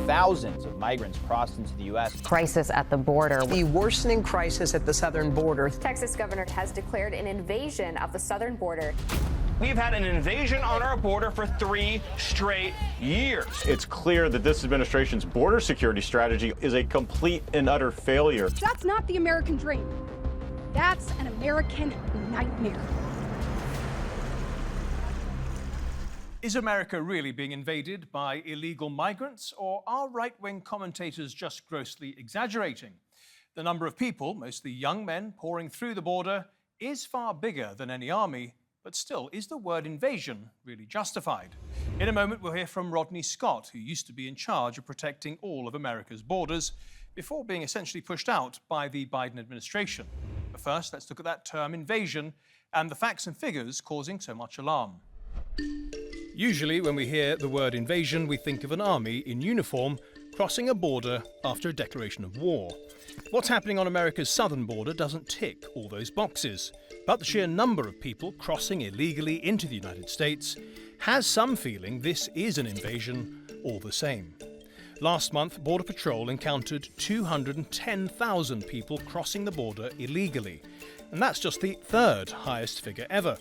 thousands of migrants crossed into the U.S. Crisis at the border. The worsening crisis at the southern border. Texas governor has declared an invasion of the southern border. We've had an invasion on our border for 3 straight years. It's clear that this administration's border security strategy is a complete and utter failure. That's not the American dream. That's an American nightmare. Is America really being invaded by illegal migrants, or are right-wing commentators just grossly exaggerating? The number of people, mostly young men, pouring through the border is far bigger than any army, but still, is the word invasion really justified? In a moment, we'll hear from Rodney Scott, who used to be in charge of protecting all of America's borders before being essentially pushed out by the Biden administration. But first, let's look at that term invasion and the facts and figures causing so much alarm. Usually, when we hear the word invasion, we think of an army in uniform crossing a border after a declaration of war. What's happening on America's southern border doesn't tick all those boxes, but the sheer number of people crossing illegally into the United States has some feeling this is an invasion all the same. Last month, Border Patrol encountered 210,000 people crossing the border illegally, and that's just the third highest figure ever.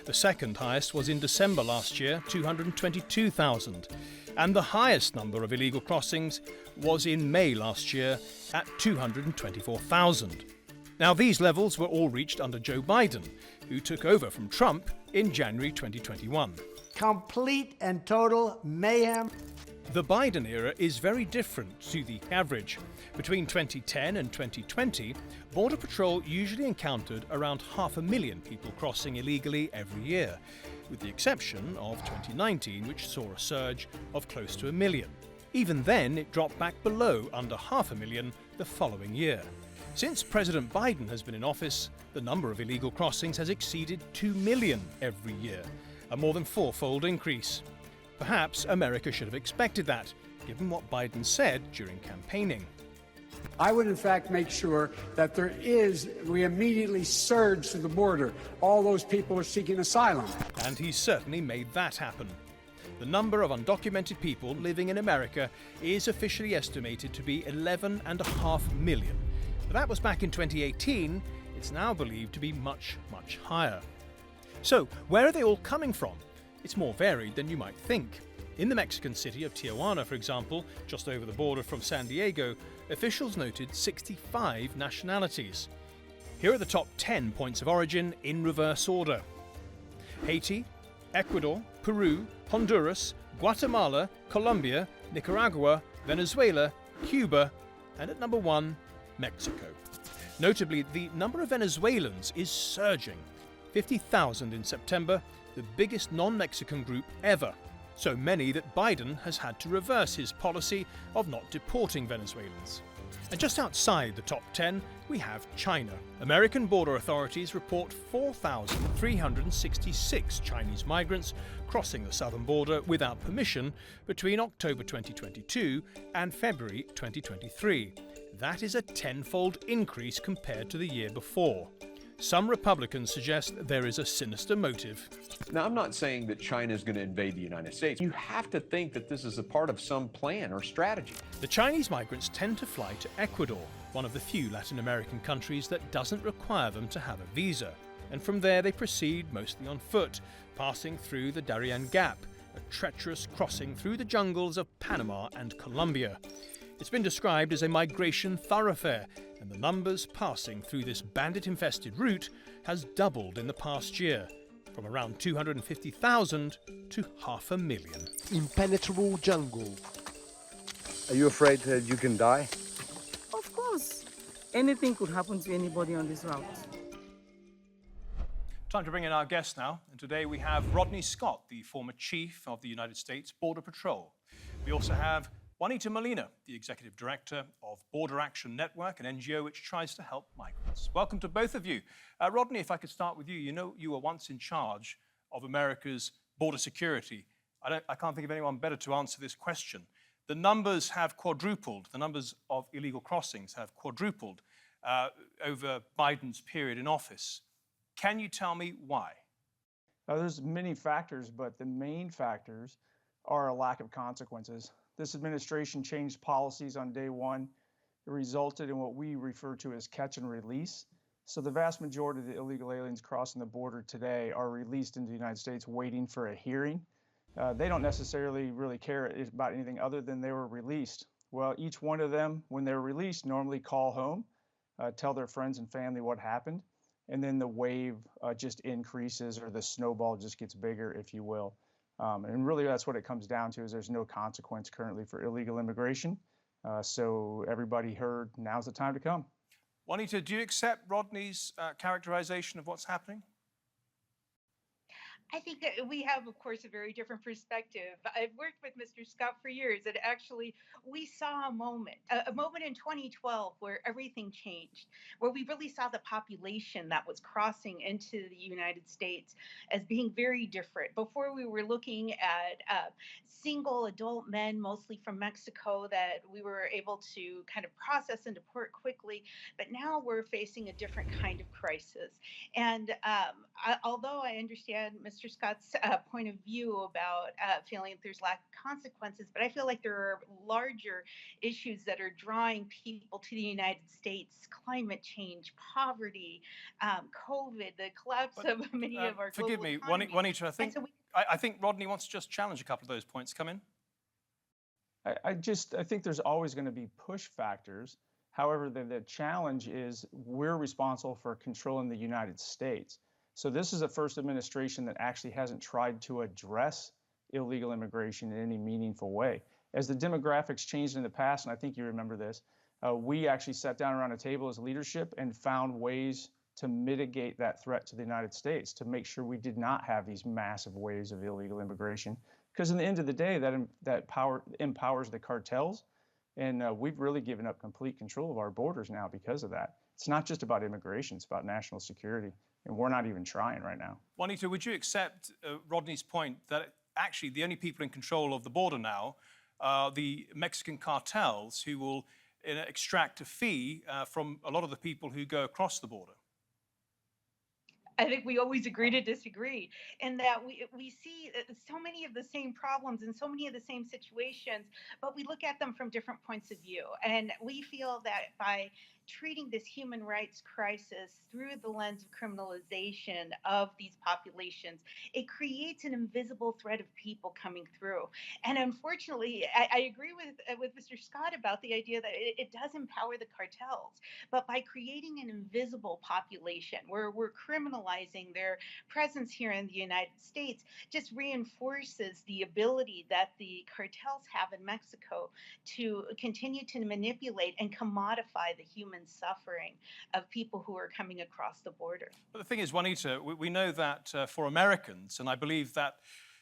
The second highest was in December last year, 222,000. And the highest number of illegal crossings was in May last year at 224,000. Now, these levels were all reached under Joe Biden, who took over from Trump in January 2021. Complete and total mayhem. The Biden era is very different to the average. Between 2010 and 2020, Border Patrol usually encountered around 500,000 people crossing illegally every year, with the exception of 2019, which saw a surge of close to 1 million. Even then, it dropped back below under 500,000 the following year. Since President Biden has been in office, the number of illegal crossings has exceeded 2 million every year, a more than fourfold increase. Perhaps America should have expected that, given what Biden said during campaigning. I would, in fact, make sure that we immediately surge to the border. All those people are seeking asylum. And he certainly made that happen. The number of undocumented people living in America is officially estimated to be 11.5 million. But that was back in 2018. It's now believed to be much, much higher. So, where are they all coming from? It's more varied than you might think. In the Mexican city of Tijuana, for example, just over the border from San Diego, officials noted 65 nationalities. Here are the top 10 points of origin in reverse order: Haiti, Ecuador, Peru, Honduras, Guatemala, Colombia, Nicaragua, Venezuela, Cuba, and at number 1, Mexico. Notably, the number of Venezuelans is surging. 50,000 in September, the biggest non-Mexican group ever. So many that Biden has had to reverse his policy of not deporting Venezuelans. And just outside the top 10, we have China. American border authorities report 4,366 Chinese migrants crossing the southern border without permission between October 2022 and February 2023. That is a tenfold increase compared to the year before. Some Republicans suggest there is a sinister motive. Now, I'm not saying that China is going to invade the United States. You have to think that this is a part of some plan or strategy. The Chinese migrants tend to fly to Ecuador, one of the few Latin American countries that doesn't require them to have a visa. And from there they proceed mostly on foot, passing through the Darien Gap, a treacherous crossing through the jungles of Panama and Colombia. It's been described as a migration thoroughfare, and the numbers passing through this bandit-infested route has doubled in the past year, from around 250,000 to 500,000. Impenetrable jungle. Are you afraid that you can die? Of course. Anything could happen to anybody on this route. Time to bring in our guest now, and today we have Rodney Scott, the former chief of the United States Border Patrol. We also have Juanita Molina, the Executive Director of Border Action Network, an NGO which tries to help migrants. Welcome to both of you. Rodney, if I could start with you. You know, you were once in charge of America's border security. I can't think of anyone better to answer this question. The numbers have quadrupled. The numbers of illegal crossings have quadrupled over Biden's period in office. Can you tell me why? There's many factors, but the main factors are a lack of consequences. This administration changed policies on day one. It resulted in what we refer to as catch and release. So the vast majority of the illegal aliens crossing the border today are released into the United States waiting for a hearing. They don't necessarily really care about anything other than they were released. Well, each one of them, when they're released, normally call home, tell their friends and family what happened, and then the wave just increases, or the snowball just gets bigger, if you will. And really that's what it comes down to, is there's no consequence currently for illegal immigration. So everybody heard, now's the time to come. Juanita, do you accept Rodney's characterization of what's happening? I think that we have, of course, a very different perspective. I've worked with Mr. Scott for years, and actually we saw a moment in 2012 where everything changed, where we really saw the population that was crossing into the United States as being very different. Before, we were looking at single adult men, mostly from Mexico, that we were able to kind of process and deport quickly. But now we're facing a different kind of crisis. And although I understand Mr. Scott's point of view about feeling there's lack of consequences, but I feel like there are larger issues that are drawing people to the United States: climate change, poverty, COVID, the collapse of many of our global Forgive me, economies. Juanita, I think Rodney wants to just challenge a couple of those points. Come in. I think there's always going to be push factors. However, the challenge is we're responsible for controlling the United States. So this is the first administration that actually hasn't tried to address illegal immigration in any meaningful way. As the demographics changed in the past, and I think you remember this, we actually sat down around a table as leadership and found ways to mitigate that threat to the United States, to make sure we did not have these massive waves of illegal immigration. Because in the end of the day, that empowers the cartels, and we've really given up complete control of our borders now because of that. It's not just about immigration, it's about national security. And we're not even trying right now. Juanita, would you accept Rodney's point that actually the only people in control of the border now are the Mexican cartels, who will extract a fee from a lot of the people who go across the border? I think we always agree to disagree, and that we see so many of the same problems and so many of the same situations, but we look at them from different points of view. And we feel that by treating this human rights crisis through the lens of criminalization of these populations, it creates an invisible threat of people coming through. And unfortunately, I agree with Mr. Scott about the idea that it does empower the cartels, but by creating an invisible population where we're criminalizing their presence here in the United States, just reinforces the ability that the cartels have in Mexico to continue to manipulate and commodify the human suffering of people who are coming across the border. But the thing is, Juanita, we know that for Americans, and I believe that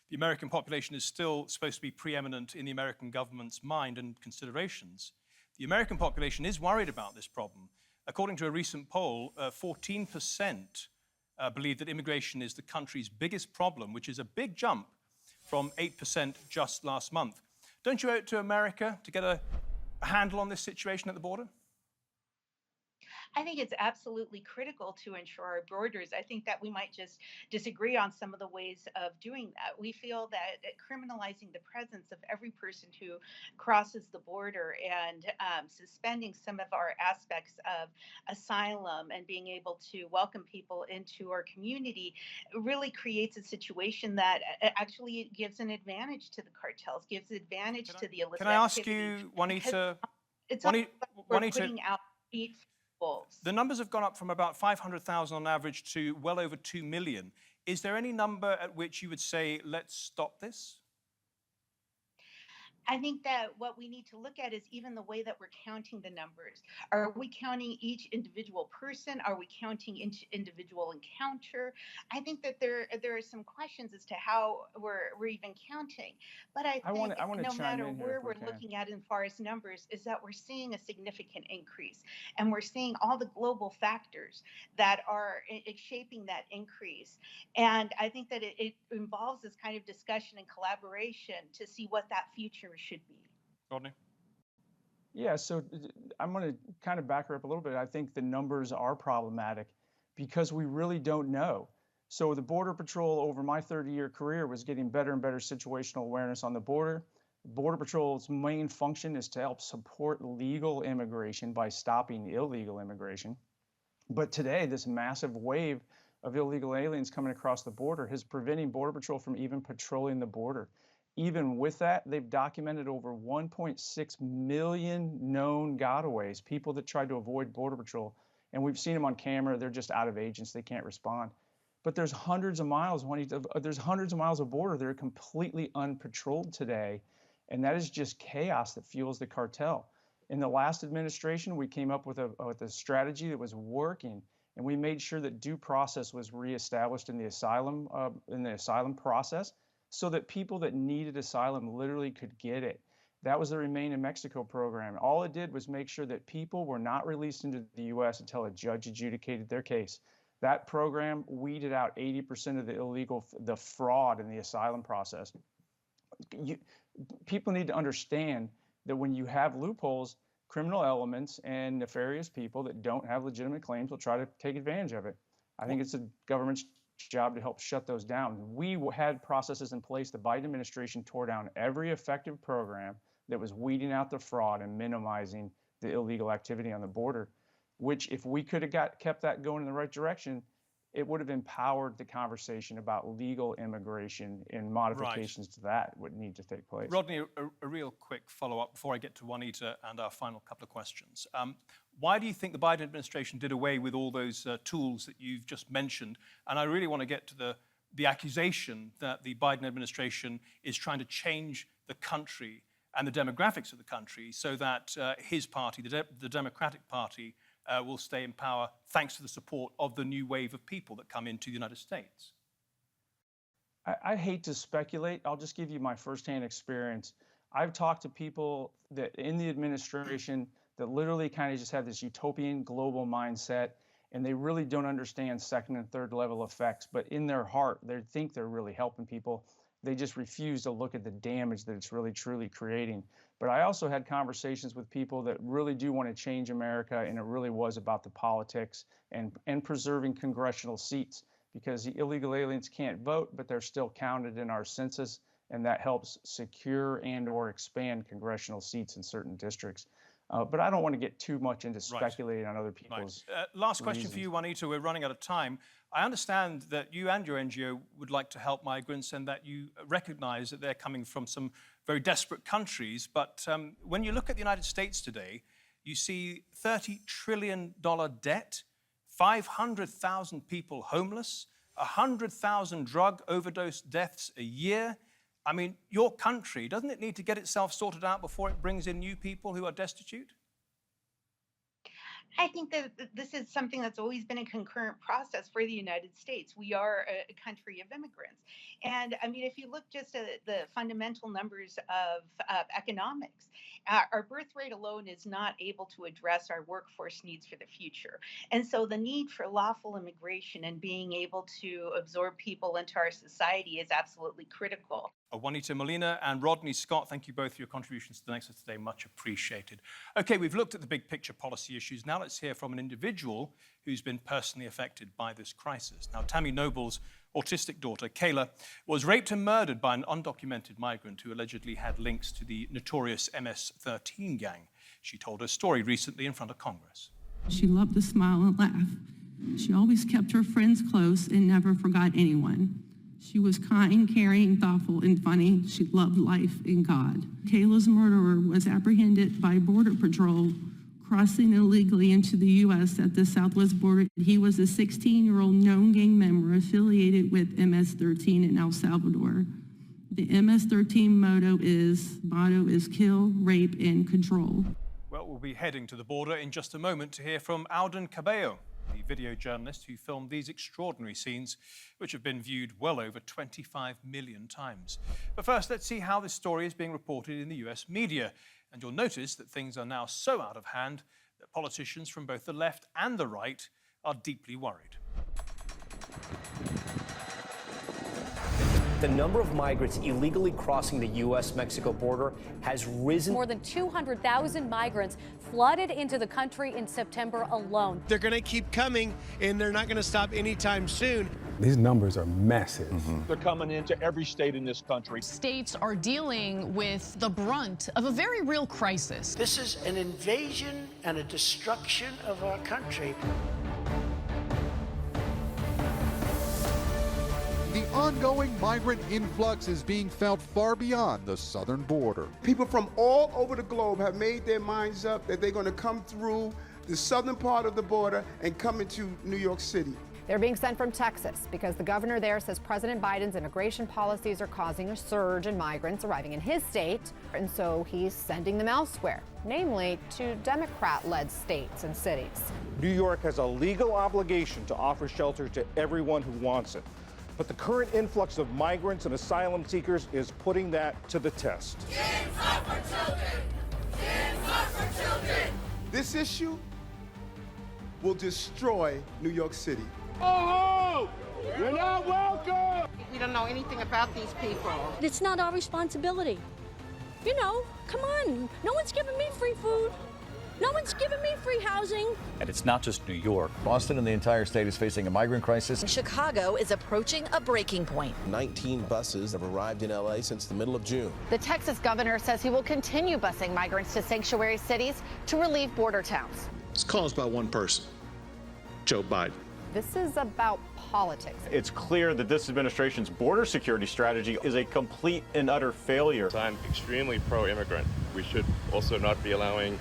the American population is still supposed to be preeminent in the American government's mind and considerations, the American population is worried about this problem. According to a recent poll, 14% believe that immigration is the country's biggest problem, which is a big jump from 8% just last month. Don't you owe it to America to get a handle on this situation at the border? I think it's absolutely critical to ensure our borders. I think that we might just disagree on some of the ways of doing that. We feel that criminalizing the presence of every person who crosses the border and suspending some of our aspects of asylum and being able to welcome people into our community really creates a situation that actually gives an advantage to the cartels, gives advantage to the illicit Can I ask activity. you, Juanita? It's Juanita, we're putting out each. The numbers have gone up from about 500,000 on average to well over 2 million. Is there any number at which you would say, let's stop this? I think that what we need to look at is even the way that we're counting the numbers. Are we counting each individual person? Are we counting each individual encounter? I think that there are some questions as to how we're even counting. But I think no matter where we're looking at as far as numbers, is that we're seeing a significant increase. And we're seeing all the global factors that are shaping that increase. And I think that it involves this kind of discussion and collaboration to see what that future should be. Rodney? Yeah, so I'm going to kind of back her up a little bit. I think the numbers are problematic because we really don't know. So the Border Patrol over my 30-year career was getting better and better situational awareness on the border. Border Patrol's main function is to help support legal immigration by stopping illegal immigration. But today, this massive wave of illegal aliens coming across the border is preventing Border Patrol from even patrolling the border. Even with that, they've documented over 1.6 million known gotaways, people that tried to avoid Border Patrol. And we've seen them on camera. They're just out of agents. They can't respond. But there's hundreds of miles, there's hundreds of miles of border that are completely unpatrolled today. And that is just chaos that fuels the cartel. In the last administration, we came up with a strategy that was working, and we made sure that due process was reestablished in the asylum process, so that people that needed asylum literally could get it. That was the Remain in Mexico program. All it did was make sure that people were not released into the U.S. until a judge adjudicated their case. That program weeded out 80% of the fraud in the asylum process. People need to understand that when you have loopholes, criminal elements and nefarious people that don't have legitimate claims will try to take advantage of it. I think it's the government's job to help shut those down. We had processes in place. The Biden administration tore down every effective program that was weeding out the fraud and minimizing the illegal activity on the border, which if we could have kept that going in the right direction, it would have empowered the conversation about legal immigration and modifications to that would need to take place. Rodney, a real quick follow-up before I get to Juanita and our final couple of questions. Why do you think the Biden administration did away with all those tools that you've just mentioned? And I really want to get to the accusation that the Biden administration is trying to change the country and the demographics of the country so that his party, the Democratic Party, will stay in power thanks to the support of the new wave of people that come into the United States. I hate to speculate. I'll just give you my firsthand experience. I've talked to people that in the administration that literally kind of just have this utopian global mindset, and they really don't understand second and third level effects. But in their heart, they think they're really helping people. They just refuse to look at the damage that it's really truly creating. But I also had conversations with people that really do want to change America, and it really was about the politics and preserving congressional seats, because the illegal aliens can't vote, but they're still counted in our census, and that helps secure and or expand congressional seats in certain districts. But I don't want to get too much into speculating on other people's last question for you, Juanita. We're running out of time. I understand that you and your NGO would like to help migrants and that you recognize that they're coming from some very desperate countries. But when you look at the United States today, you see $30 trillion debt, 500,000 people homeless, 100,000 drug overdose deaths a year. I mean, your country, doesn't it need to get itself sorted out before it brings in new people who are destitute? I think that this is something that's always been a concurrent process for the United States. We are a country of immigrants. And I mean, if you look just at the fundamental numbers of economics, our birth rate alone is not able to address our workforce needs for the future. And so the need for lawful immigration and being able to absorb people into our society is absolutely critical. Juanita Molina and Rodney Scott, thank you both for your contributions to the Nexus today. Much appreciated. Okay, we've looked at the big picture policy issues. Now let's hear from an individual who's been personally affected by this crisis. Now, Tammy Noble's autistic daughter, Kayla, was raped and murdered by an undocumented migrant who allegedly had links to the notorious MS-13 gang. She told her story recently in front of Congress. She loved to smile and laugh. She always kept her friends close and never forgot anyone. She was kind, caring, thoughtful, and funny. She loved life and God. Kayla's murderer was apprehended by Border Patrol crossing illegally into the U.S. at the southwest border. He was a 16-year-old known gang member affiliated with MS-13 in El Salvador. The MS-13 motto is kill, rape, and control. Well, we'll be heading to the border in just a moment to hear from Auden Cabello, the video journalist who filmed these extraordinary scenes, which have been viewed well over 25 million times. But first, let's see how this story is being reported in the US media. And you'll notice that things are now so out of hand that politicians from both the left and the right are deeply worried. The number of migrants illegally crossing the U.S.-Mexico border has risen. More than 200,000 migrants flooded into the country in September alone. They're going to keep coming, and they're not going to stop anytime soon. These numbers are massive. They're coming into every state in this country. States are dealing with the brunt of a very real crisis. This is an invasion and a destruction of our country. The ongoing migrant influx is being felt far beyond the southern border. People from all over the globe have made their minds up that they're going to come through the southern part of the border and come into New York City. They're being sent from Texas because the governor there says President Biden's immigration policies are causing a surge in migrants arriving in his state, and so he's sending them elsewhere, namely to Democrat-led states and cities. New York has a legal obligation to offer shelter to everyone who wants it. But the current influx of migrants and asylum seekers is putting that to the test. Kids are for children! Kids are for children! This issue will destroy New York City. Oh, you're not welcome! We don't know anything about these people. It's not our responsibility. You know, come on. No one's giving me free food. No one's giving me free housing. And it's not just New York. Boston and the entire state is facing a migrant crisis. Chicago is approaching a breaking point. 19 buses have arrived in LA since the middle of June. The Texas governor says he will continue busing migrants to sanctuary cities to relieve border towns. It's caused by one person, Joe Biden. This is about politics. It's clear that this administration's border security strategy is a complete and utter failure. I'm extremely pro-immigrant. We should also not be allowing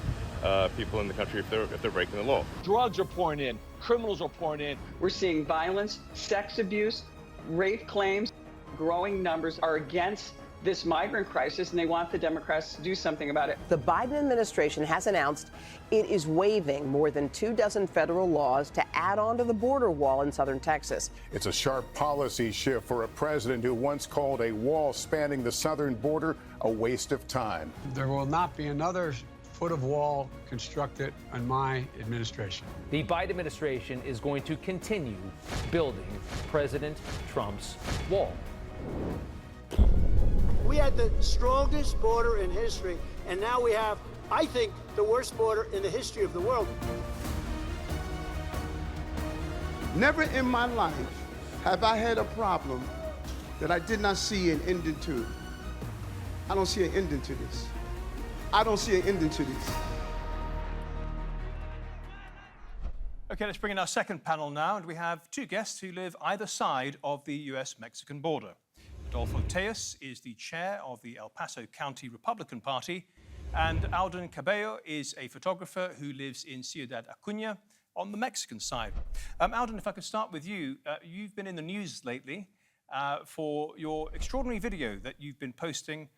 people in the country if they're breaking the law. Drugs are pouring in. Criminals are pouring in. We're seeing violence, sex abuse, rape claims. Growing numbers are against this migrant crisis, and they want the Democrats to do something about it. The Biden administration has announced it is waiving more than 24 federal laws to add on to the border wall in southern Texas. It's a sharp policy shift for a president who once called a wall spanning the southern border a waste of time. There will not be another foot of wall constructed on my administration. The Biden administration is going to continue building President Trump's wall. We had the strongest border in history, and now we have, I think, the worst border in the history of the world. Never in my life have I had a problem that I did not see an ending to. I don't see an ending to this. I don't see an ending to this. Okay, let's bring in our second panel now, and we have two guests who live either side of the US-Mexican border. Adolpho Telles is the chair of the El Paso County Republican Party, and Auden Cabello is a photographer who lives in Ciudad Acuña on the Mexican side. Auden, if I could start with you. You've been in the news lately for your extraordinary video that you've been posting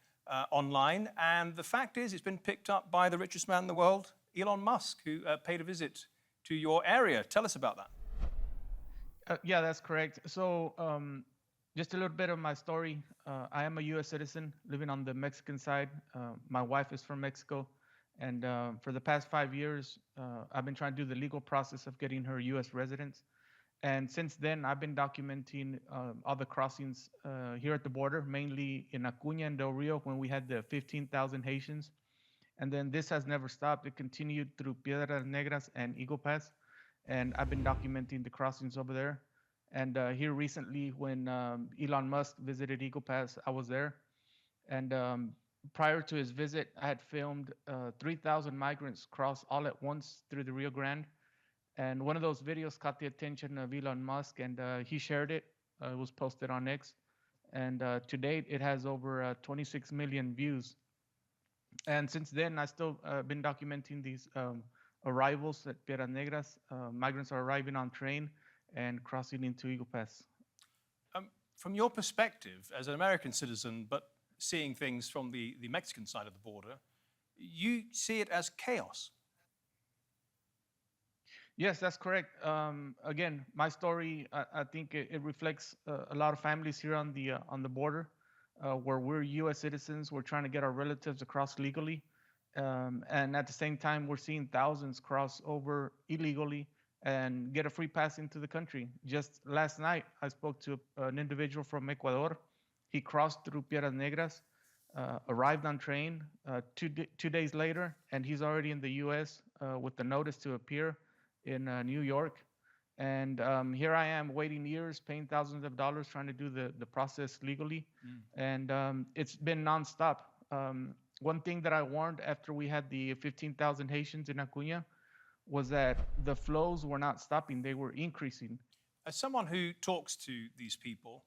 online, and the fact is it's been picked up by the richest man in the world, Elon Musk, who paid a visit to your area. Tell us about that. Yeah, that's correct. So just a little bit of my story. I am a U.S. citizen living on the Mexican side. My wife is from Mexico, and for the past 5 years, I've been trying to do the legal process of getting her U.S. residence. And since then, I've been documenting all the crossings here at the border, mainly in Acuña and Del Rio when we had the 15,000 Haitians. And then this has never stopped. It continued through Piedras Negras and Eagle Pass. And I've been documenting the crossings over there. And here recently, when Elon Musk visited Eagle Pass, I was there. And prior to his visit, I had filmed 3,000 migrants cross all at once through the Rio Grande. And one of those videos caught the attention of Elon Musk, and he shared it. It was posted on X. And to date, it has over 26 million views. And since then, I still been documenting these arrivals at Piedras Negras. Migrants are arriving on train and crossing into Eagle Pass. From your perspective, as an American citizen, but seeing things from the Mexican side of the border, you see it as chaos. Yes, that's correct. Again, my story, I think it reflects a lot of families here on the border, where we're U.S. citizens. We're trying to get our relatives across legally. And at the same time, we're seeing thousands cross over illegally and get a free pass into the country. Just last night, I spoke to an individual from Ecuador. He crossed through Piedras Negras, arrived on train 2 days later, and he's already in the U.S. With the notice to appear in New York. And here I am waiting years, paying thousands of dollars, trying to do the process legally. And it's been nonstop. One thing that I warned after we had the 15,000 Haitians in Acuña was that the flows were not stopping, they were increasing. As someone who talks to these people,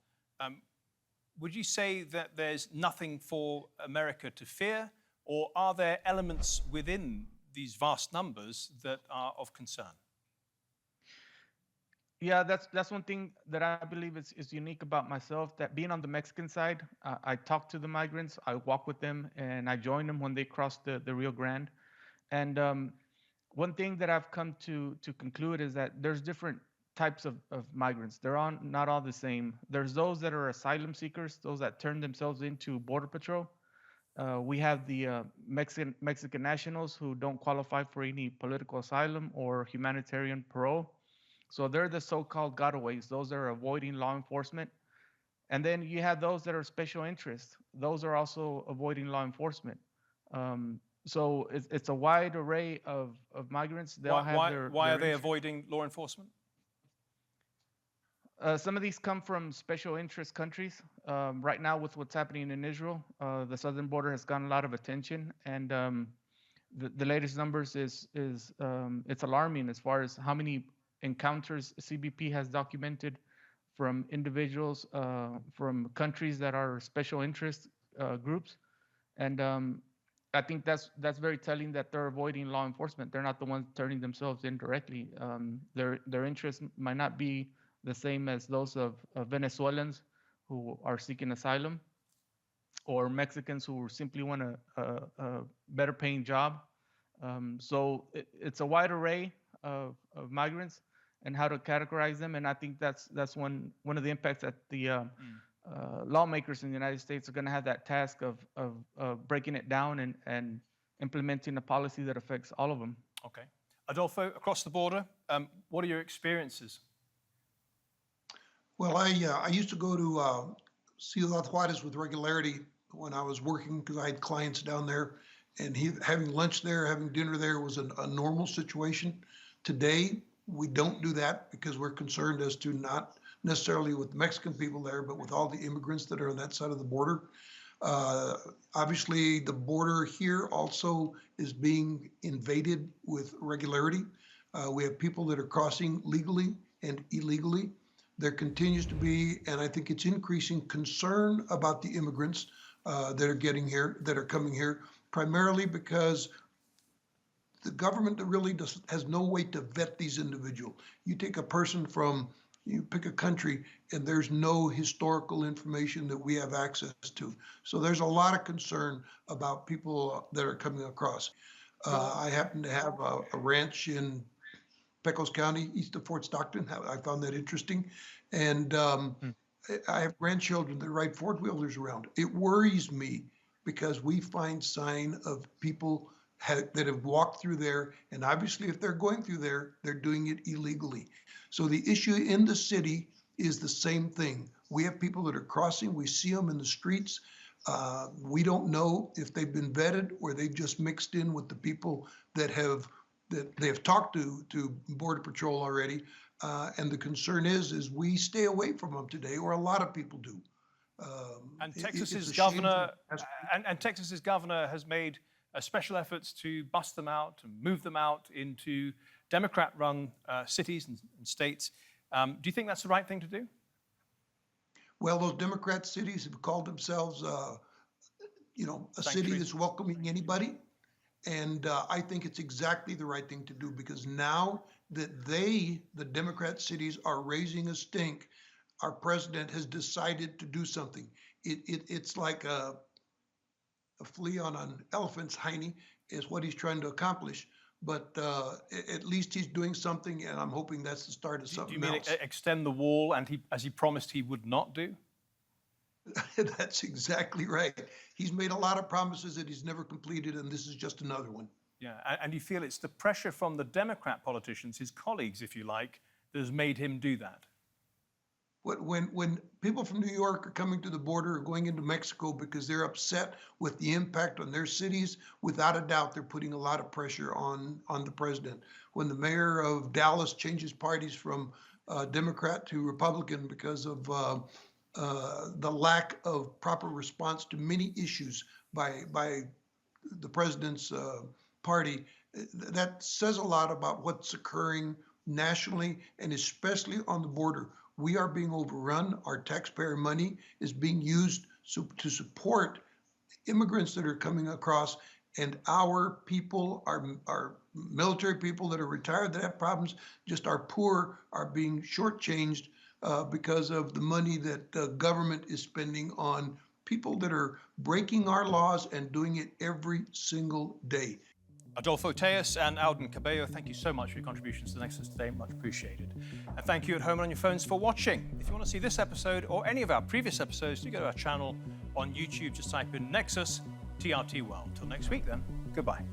would you say that there's nothing for America to fear, or are there elements within these vast numbers that are of concern? Yeah, that's one thing that I believe is unique about myself, that being on the Mexican side, I talk to the migrants, I walk with them, and I join them when they cross the Rio Grande. And one thing that I've come to conclude is that there's different types of migrants. They're not all the same. There's those that are asylum seekers, those that turn themselves into Border Patrol. We have the Mexican nationals who don't qualify for any political asylum or humanitarian parole. So they're the so-called gotaways. Those are avoiding law enforcement. And then you have those that are special interests. Those are also avoiding law enforcement. So it's a wide array of migrants. They all have why are they avoiding law enforcement? Some of these come from special interest countries. Right now, with what's happening in Israel, the southern border has gotten a lot of attention, and the latest numbers is it's alarming as far as how many encounters CBP has documented from individuals from countries that are special interest groups, and I think that's very telling that they're avoiding law enforcement. They're not the ones turning themselves in directly. Their interests might not be the same as those of Venezuelans who are seeking asylum, or Mexicans who simply want a better paying job. So it's a wide array of migrants and how to categorize them. And I think that's one of the impacts that the lawmakers in the United States are going to have, that task of breaking it down and implementing a policy that affects all of them. Okay. Adolpho, across the border, what are your experiences? Well, I used to go to Ciudad Juarez with regularity when I was working, because I had clients down there, and having lunch there, having dinner there was a normal situation. Today, we don't do that because we're concerned as to not necessarily with Mexican people there, but with all the immigrants that are on that side of the border. Obviously, the border here also is being invaded with regularity. We have people that are crossing legally and illegally. There continues to be, and I think it's increasing, concern about the immigrants that are getting here, that are coming here, primarily because the government really has no way to vet these individuals. You take a person you pick a country, and there's no historical information that we have access to. So there's a lot of concern about people that are coming across. I happen to have a ranch in Paso County, east of Fort Stockton. I found that interesting. And I have grandchildren that ride four-wheelers around. It worries me because we find sign of people that have walked through there. And obviously, if they're going through there, they're doing it illegally. So the issue in the city is the same thing. We have people that are crossing. We see them in the streets. We don't know if they've been vetted or they've just mixed in with the people that they have talked to Border Patrol already, and the concern is we stay away from them today, or a lot of people do. And Texas's governor has made special efforts to bust them out and move them out into Democrat-run cities and states. Do you think that's the right thing to do? Well, those Democrat cities have called themselves, a city that's welcoming anybody. And I think it's exactly the right thing to do, because now that the Democrat cities are raising a stink, our president has decided to do something. It's like a flea on an elephant's hiney is what he's trying to accomplish. But at least he's doing something, and I'm hoping that's the start of something else. Do you mean extend the wall, and as he promised he would not do? That's exactly right. He's made a lot of promises that he's never completed, and this is just another one. Yeah, and you feel it's the pressure from the Democrat politicians, his colleagues, if you like, that has made him do that? When people from New York are coming to the border or going into Mexico because they're upset with the impact on their cities, without a doubt, they're putting a lot of pressure on the president. When the mayor of Dallas changes parties from Democrat to Republican because of the lack of proper response to many issues by the president's party, that says a lot about what's occurring nationally and especially on the border. We are being overrun. Our taxpayer money is being used to support immigrants that are coming across, and our people, our military people that are retired that have problems, just our poor are being shortchanged because of the money that the government is spending on people that are breaking our laws and doing it every single day. Adolpho Telles and Auden Cabello, thank you so much for your contributions to Nexus today, much appreciated. And thank you at home and on your phones for watching. If you want to see this episode or any of our previous episodes, do go to our channel on YouTube, just type in Nexus TRT World. Till next week then, goodbye.